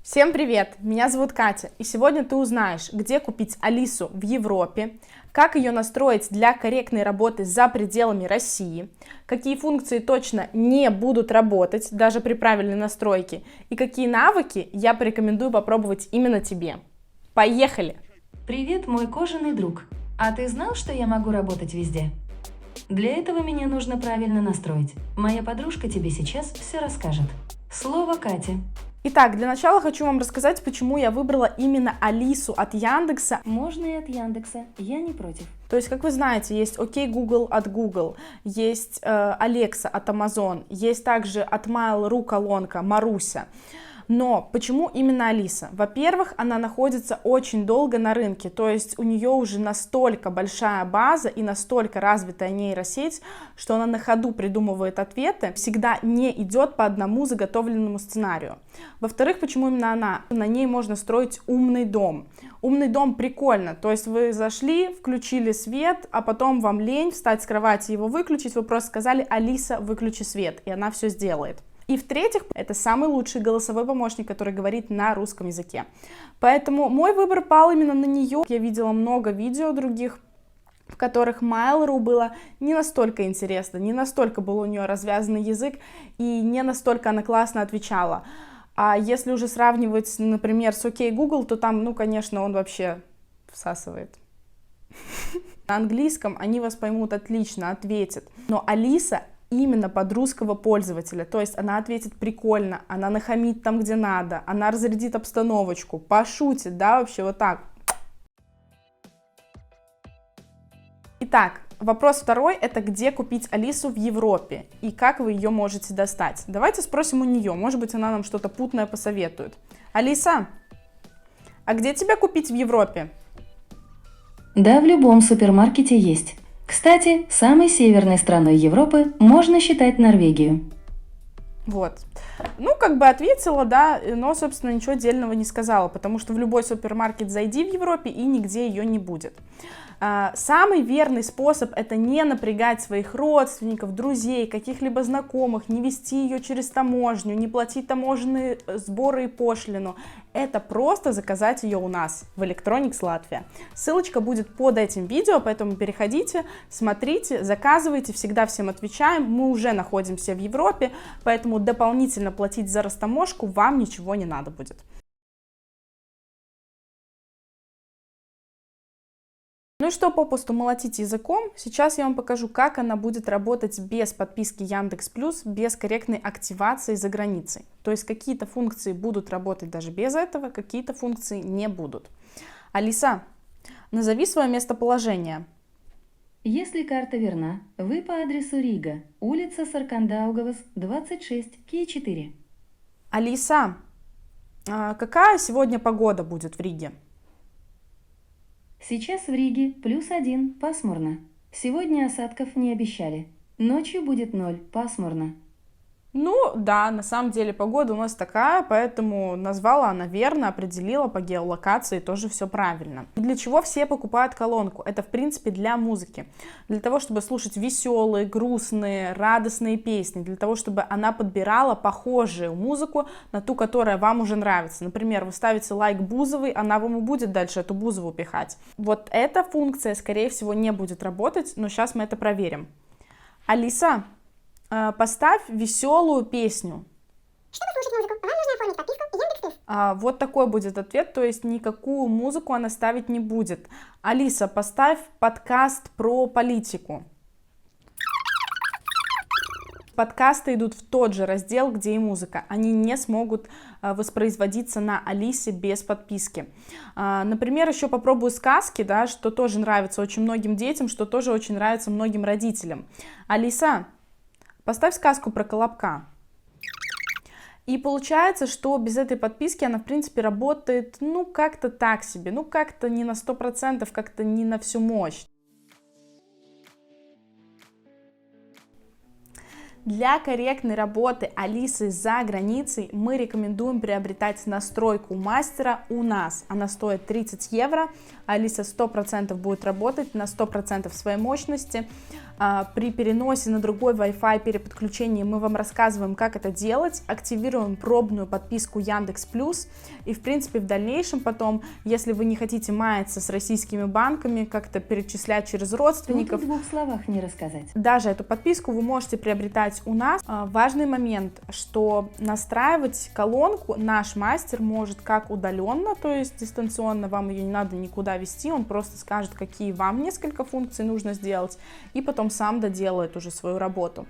Всем привет! Меня зовут Катя, и сегодня ты узнаешь, где купить Алису в Европе, как ее настроить для корректной работы за пределами России, какие функции точно не будут работать даже при правильной настройке, и какие навыки я порекомендую попробовать именно тебе. Поехали! Привет, мой кожаный друг. А ты знал, что я могу работать везде? Для этого меня нужно правильно настроить. Моя подружка тебе сейчас все расскажет. Слово Кате. Итак, для начала хочу вам рассказать, почему я выбрала именно Алису от Яндекса. Можно и от Яндекса, я не против. То есть, как вы знаете, есть OK Google от Google, есть Alexa от Amazon, есть также от Mail.ru колонка Маруся. Но почему именно Алиса? Во-первых, она находится очень долго на рынке, то есть у нее уже настолько большая база и настолько развитая нейросеть, что она на ходу придумывает ответы, всегда не идет по одному заготовленному сценарию. Во-вторых, почему именно она? На ней можно строить умный дом. Умный дом прикольно, то есть вы зашли, включили свет, а потом вам лень встать с кровати и его выключить, вы просто сказали: Алиса, выключи свет, и она все сделает. И в-третьих, это самый лучший голосовой помощник, который говорит на русском языке. Поэтому мой выбор пал именно на нее. Я видела много видео других, в которых Mail.ru было не настолько интересно, не настолько был у нее развязанный язык и не настолько она классно отвечала. А если уже сравнивать, например, с OK Google, то там, конечно, он вообще всасывает. На английском они вас поймут отлично, ответят. Но Алиса именно под русского пользователя, то есть она ответит прикольно, она нахамит там, где надо, она разрядит обстановочку, пошутит, да, вообще вот так. Итак, вопрос второй, это где купить Алису в Европе и как вы ее можете достать. Давайте спросим у нее, может быть, она нам что-то путное посоветует. Алиса, а где тебя купить в Европе? Да, в любом супермаркете есть. Кстати, самой северной страной Европы можно считать Норвегию. Вот. Как бы ответила, да, но, собственно, ничего дельного не сказала, потому что в любой супермаркет зайди в Европе и нигде ее не будет. Самый верный способ — это не напрягать своих родственников, друзей, каких-либо знакомых, не вести ее через таможню, не платить таможенные сборы и пошлину. Это просто заказать ее у нас в Electronics Latvia. Ссылочка будет под этим видео, поэтому переходите, смотрите, заказывайте, всегда всем отвечаем. Мы уже находимся в Европе, поэтому дополнительно платить за растаможку вам ничего не надо будет. Ну и что попусту молотить языком, сейчас я вам покажу, как она будет работать без подписки Яндекс.Плюс, без корректной активации за границей. То есть какие-то функции будут работать даже без этого, какие-то функции не будут. Алиса, назови свое местоположение. Если карта верна, вы по адресу Рига, улица Саркандаугавас, 26, Ки-4. Алиса, какая сегодня погода будет в Риге? Сейчас в Риге +1, пасмурно. Сегодня осадков не обещали. Ночью будет 0, пасмурно. Да, на самом деле погода у нас такая, поэтому назвала она верно, определила по геолокации, тоже все правильно. И для чего все покупают колонку? Это, в принципе, для музыки. Для того, чтобы слушать веселые, грустные, радостные песни, для того, чтобы она подбирала похожую музыку на ту, которая вам уже нравится. Например, вы ставите лайк Бузовой, она вам и будет дальше эту Бузову пихать. Вот эта функция, скорее всего, не будет работать, но сейчас мы это проверим. Алиса, поставь веселую песню. Чтобы слушать музыку, вам нужно оформить подписку Яндекс.Плюс. Вот такой будет ответ, то есть никакую музыку она ставить не будет. Алиса, поставь подкаст про политику. Подкасты идут в тот же раздел, где и музыка. Они не смогут воспроизводиться на Алисе без подписки. Например, еще попробую сказки, да, что тоже нравится очень многим детям, что тоже очень нравится многим родителям. Алиса, поставь сказку про Колобка. И получается, что без этой подписки она, в принципе, работает, как-то так себе, как-то не на 100%, как-то не на всю мощь. Для корректной работы Алисы за границей мы рекомендуем приобретать настройку мастера у нас. Она стоит 30 евро. Алиса 100% будет работать на 100% своей мощности. При переносе на другой Wi-Fi, переподключении мы вам рассказываем, как это делать. Активируем пробную подписку Яндекс.Плюс. И, в принципе, в дальнейшем потом, если вы не хотите маяться с российскими банками, как-то перечислять через родственников. Тут в двух словах не рассказать. Даже эту подписку вы можете приобретать у нас. Важный момент, что настраивать колонку наш мастер может как удаленно, то есть дистанционно, вам ее не надо никуда вести, он просто скажет, какие вам несколько функций нужно сделать, и потом сам доделает уже свою работу.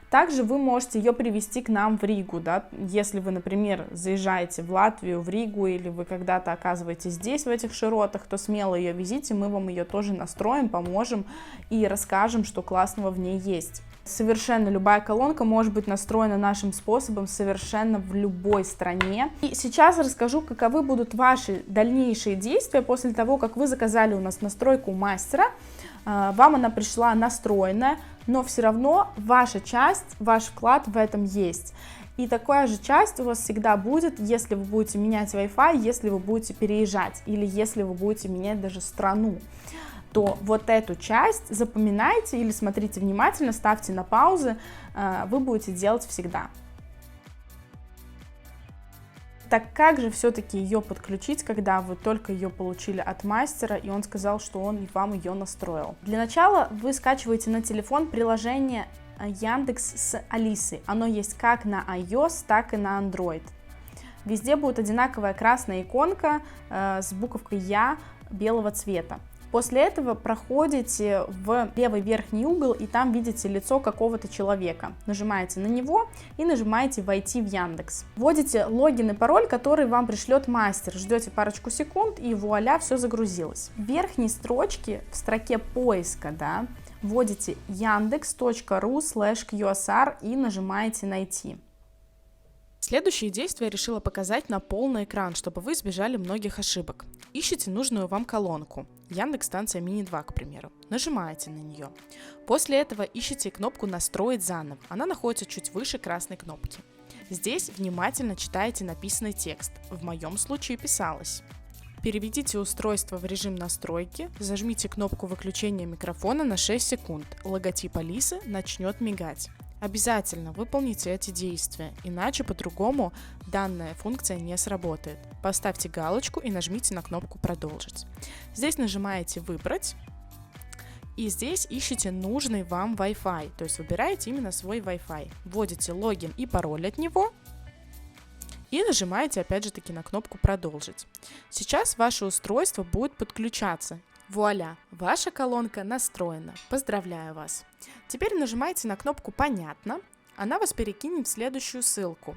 Также вы можете ее привезти к нам в Ригу, да? Если вы, например, заезжаете в Латвию, в Ригу, или вы когда-то оказываетесь здесь, в этих широтах, то смело ее везите, мы вам ее тоже настроим, поможем и расскажем, что классного в ней есть. Совершенно любая колонка может быть настроена нашим способом совершенно в любой стране. И сейчас расскажу, каковы будут ваши дальнейшие действия после того, как вы заказали у нас настройку мастера. Вам она пришла настроенная, но все равно ваша часть, ваш вклад в этом есть. И такая же часть у вас всегда будет, если вы будете менять Wi-Fi, если вы будете переезжать или если вы будете менять даже страну. То вот эту часть запоминайте или смотрите внимательно, ставьте на паузы, вы будете делать всегда. Так как же все-таки ее подключить, когда вы только ее получили от мастера, и он сказал, что он вам ее настроил? Для начала вы скачиваете на телефон приложение Яндекс с Алисой. Оно есть как на iOS, так и на Android. Везде будет одинаковая красная иконка с буковкой «Я» белого цвета. После этого проходите в левый верхний угол, и там видите лицо какого-то человека. Нажимаете на него и нажимаете «Войти в Яндекс». Вводите логин и пароль, который вам пришлет мастер. Ждете парочку секунд, и вуаля, все загрузилось. В верхней строчке, в строке поиска, да, вводите yandex.ru/qsr и нажимаете «Найти». Следующие действия я решила показать на полный экран, чтобы вы избежали многих ошибок. Ищите нужную вам колонку. Яндекс.Станция Мини 2, к примеру. Нажимаете на нее. После этого ищите кнопку «Настроить заново». Она находится чуть выше красной кнопки. Здесь внимательно читаете написанный текст. В моем случае писалось. Переведите устройство в режим настройки, зажмите кнопку выключения микрофона на 6 секунд. Логотип Алисы начнет мигать. Обязательно выполните эти действия, иначе по-другому данная функция не сработает. Поставьте галочку и нажмите на кнопку «Продолжить». Здесь нажимаете «Выбрать» и здесь ищите нужный вам Wi-Fi, то есть выбираете именно свой Wi-Fi. Вводите логин и пароль от него и нажимаете опять же таки на кнопку «Продолжить». Сейчас ваше устройство будет подключаться. Вуаля, ваша колонка настроена. Поздравляю вас. Теперь нажимаете на кнопку «Понятно». Она вас перекинет в следующую ссылку.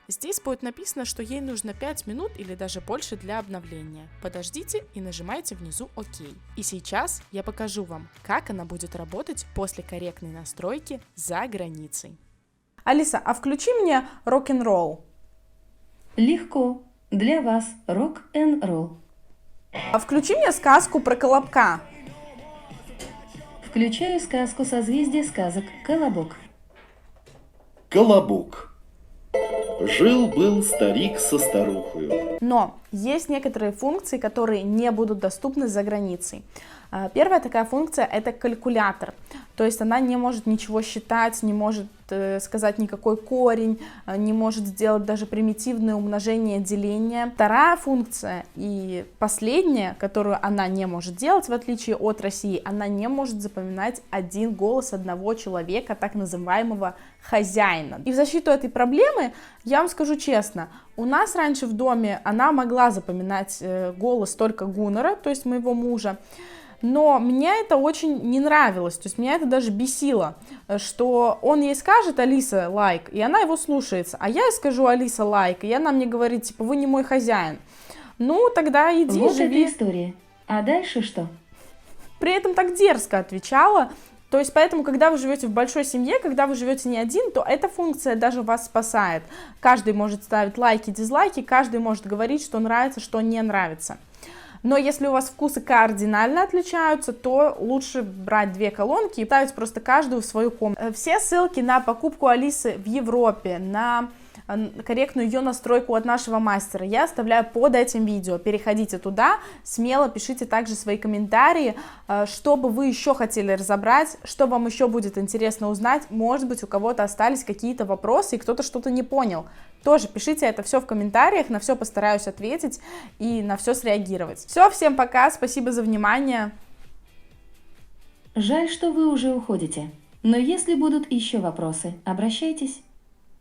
Здесь будет написано, что ей нужно 5 минут или даже больше для обновления. Подождите и нажимайте внизу «Ок». И сейчас я покажу вам, как она будет работать после корректной настройки за границей. Алиса, а включи мне рок-н-ролл. Легко. Для вас рок-н-ролл. А включи мне сказку про Колобка. Включаю сказку «Созвездие сказок. Колобок». Колобок. Жил-был старик со старухою. Но есть некоторые функции, которые не будут доступны за границей. Первая такая функция — это калькулятор. То есть она не может ничего считать, не может сказать никакой корень, не может сделать даже примитивное умножение, деление. Вторая функция и последняя, которую она не может делать, в отличие от России, она не может запоминать один голос одного человека, так называемого хозяина. И в защиту этой проблемы я вам скажу честно, у нас раньше в доме она могла запоминать голос только Гуннера, то есть моего мужа, но мне это очень не нравилось, то есть меня это даже бесило, что он ей скажет «Алиса, лайк», и она его слушается, а я ей скажу «Алиса, лайк», и она мне говорит, типа, вы не мой хозяин. Ну, тогда иди, Вот живи. эта история. А дальше что? При этом так дерзко отвечала. То есть поэтому, когда вы живете в большой семье, когда вы живете не один, то эта функция даже вас спасает. Каждый может ставить лайки, дизлайки, каждый может говорить, что нравится, что не нравится. Но если у вас вкусы кардинально отличаются, то лучше брать 2 колонки и ставить просто каждую в свою комнату. Все ссылки на покупку Алисы в Европе, на корректную ее настройку от нашего мастера я оставляю под этим видео. Переходите туда, смело пишите также свои комментарии, что бы вы еще хотели разобрать, что вам еще будет интересно узнать. Может быть, у кого-то остались какие-то вопросы и кто-то что-то не понял. Тоже пишите это все в комментариях, на все постараюсь ответить и на все среагировать. Все, всем пока, спасибо за внимание. Жаль, что вы уже уходите. Но если будут еще вопросы, обращайтесь.